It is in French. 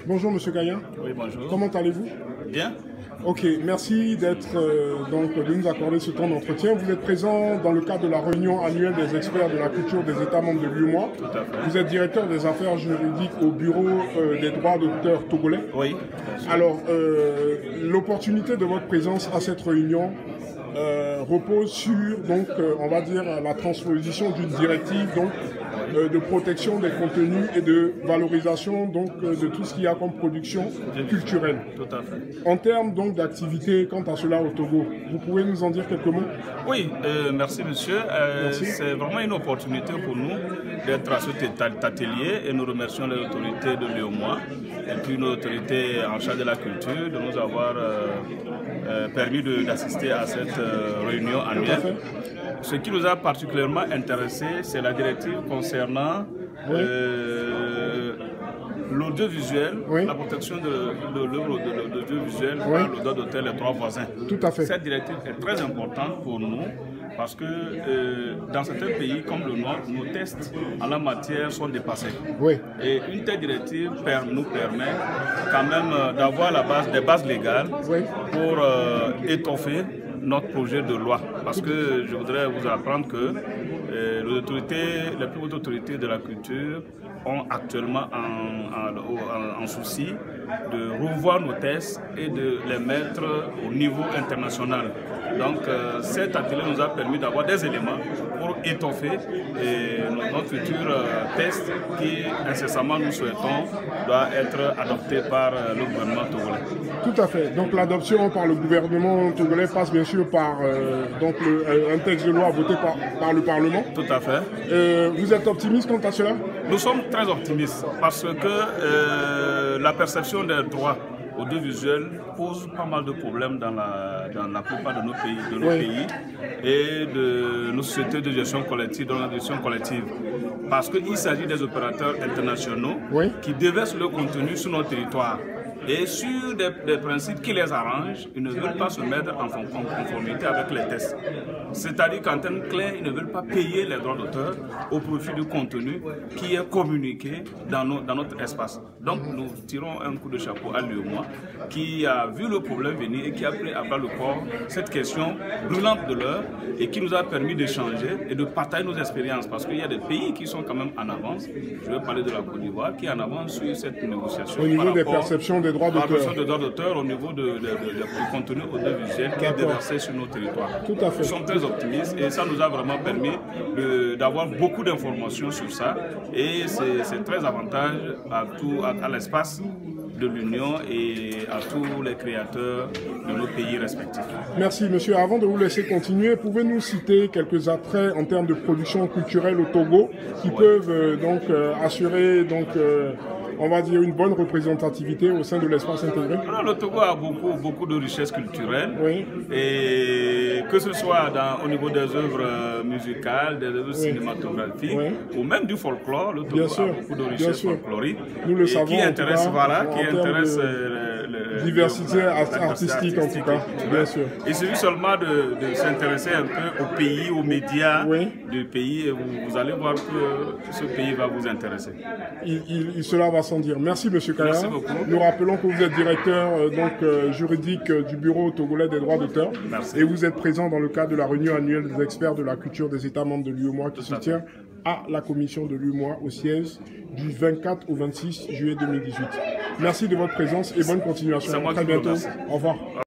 Bonjour Monsieur Gaïa. Oui, bonjour. Comment allez-vous? Bien. Ok, merci de nous accorder ce temps d'entretien. Vous êtes présent dans le cadre de la réunion annuelle des experts de la culture des États membres de l'UEMOA. Tout à fait. Vous êtes directeur des affaires juridiques au bureau des droits d'auteur togolais. Oui. Alors, l'opportunité de votre présence à cette réunion repose sur, on va dire, la transposition d'une directive de protection des contenus et de valorisation de tout ce qu'il y a comme production culturelle. Tout à fait. En termes d'activité quant à cela au Togo, vous pouvez nous en dire quelques mots? Oui, merci monsieur. C'est vraiment une opportunité pour nous d'être à cet atelier et nous remercions les autorités de l'UEMOA et puis nos autorités en charge de la culture de nous avoir permis d'assister à cette réunion annuelle. Ce qui nous a particulièrement intéressé, c'est la directive concernant l'audiovisuel, la protection de l'œuvre de l'audiovisuel par le droit d'auteur des droits voisins. Tout à fait. Cette directive est très importante pour nous parce que dans certains pays comme le nôtre, nos tests en la matière sont dépassés. Oui. Et une telle directive nous permet quand même d'avoir des bases légales pour étoffer notre projet de loi. Parce que je voudrais vous apprendre que les plus hautes autorités de la culture ont actuellement en souci de revoir nos tests et de les mettre au niveau international. Donc cet atelier nous a permis d'avoir des éléments pour étoffer notre futur test qui incessamment nous souhaitons doit être adopté par le gouvernement togolais. Tout à fait. Donc l'adoption par le gouvernement togolais passe bien sûr par un texte de loi voté par le Parlement. Tout à fait. Vous êtes optimiste quant à cela? Nous sommes très optimistes parce que la perception des droits audiovisuels pose pas mal de problèmes dans la plupart de nos pays, et de nos sociétés de gestion collective, parce qu'il s'agit des opérateurs internationaux qui déversent leur contenu sur notre territoire. Et sur des principes qui les arrangent, ils ne veulent pas se mettre en conformité avec les tests. C'est-à-dire qu'en termes clairs, ils ne veulent pas payer les droits d'auteur au profit du contenu qui est communiqué dans notre espace. Donc nous tirons un coup de chapeau à l'UEMOA qui a vu le problème venir et qui a pris à bras le corps cette question brûlante de l'heure et qui nous a permis d'échanger et de partager nos expériences. Parce qu'il y a des pays qui sont quand même en avance. Je vais parler de la Côte d'Ivoire qui est en avance sur cette négociation. Au niveau des perceptions des droits d'auteur, au niveau du contenu audiovisuel qui est déversé sur nos territoires. Tout à fait. Nous sommes très optimistes et ça nous a vraiment permis d'avoir beaucoup d'informations sur ça et c'est très avantageux à l'espace de l'Union et à tous les créateurs de nos pays respectifs. Merci monsieur. Avant de vous laisser continuer, pouvez-nous citer quelques attraits en termes de production culturelle au Togo qui peuvent assurer on va dire une bonne représentativité au sein de l'espace intégré? Alors, le Togo a beaucoup de richesses culturelles, et que ce soit au niveau des œuvres musicales, des œuvres cinématographiques, ou même du folklore. Le Togo a beaucoup de richesses folkloriques qui intéressent diversité artistique en tout cas, bien sûr. Il suffit seulement de s'intéresser un peu au pays, aux médias du pays, et vous allez voir que ce pays va vous intéresser. Cela va sans dire. Merci monsieur Kaya. Merci beaucoup. Nous rappelons que vous êtes directeur juridique du bureau togolais des droits d'auteur. Et vous êtes présent dans le cadre de la réunion annuelle des experts de la culture des États membres de l'UEMOA qui se tient à la commission de l'UEMOA au siège du 24 au 26 juillet 2018. Merci de votre présence et bonne continuation. À très bientôt. Au revoir.